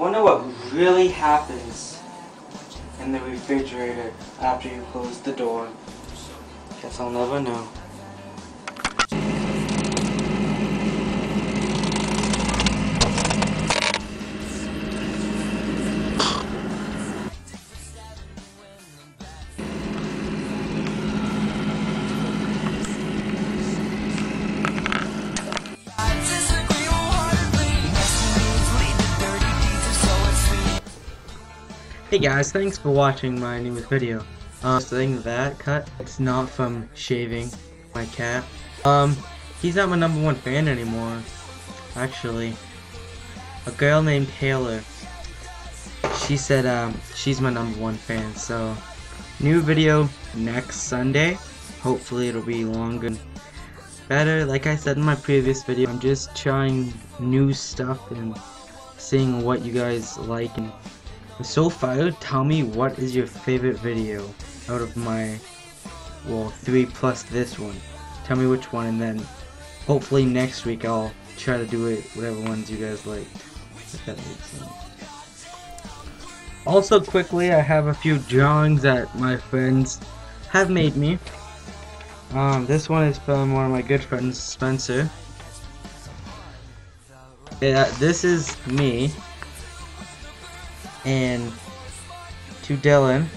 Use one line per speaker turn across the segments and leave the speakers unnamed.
wonder what really happens in the refrigerator after you close the door. Guess I'll never know.
Hey guys, thanks for watching my newest video. Saying that cut, it's not from shaving my cat. He's not my #1 fan anymore. Actually, a girl named Taylor, she said she's my #1 fan. So, new video next Sunday. Hopefully it'll be longer and better. Like I said in my previous video, I'm just trying new stuff and seeing what you guys like. And so far, tell me what is your favorite video out of my, well, 3 plus this one. Tell me which one, and then hopefully next week I'll try to do it whatever ones you guys like, if that makes sense. Also, quickly, I have a few drawings that my friends have made me. This one is from one of my good friends, Spencer. Yeah, this is me and to Dylan,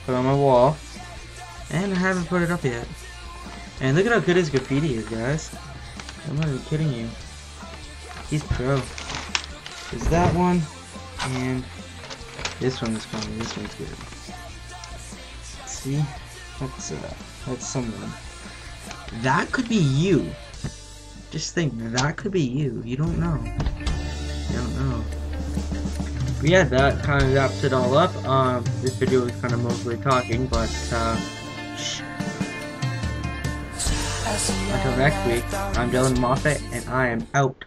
put on my wall, and I haven't put it up yet. And look at how good his graffiti is, guys. I'm not even kidding you. He's pro. There's that one, and this one is funny. This one's good. Let's see, that's someone. That could be you. Just think, that could be you. You don't know. You don't know. But yeah, that kind of wraps it all up. This video is kind of mostly talking, but until next week, I'm Dylan Moffat, and I am out.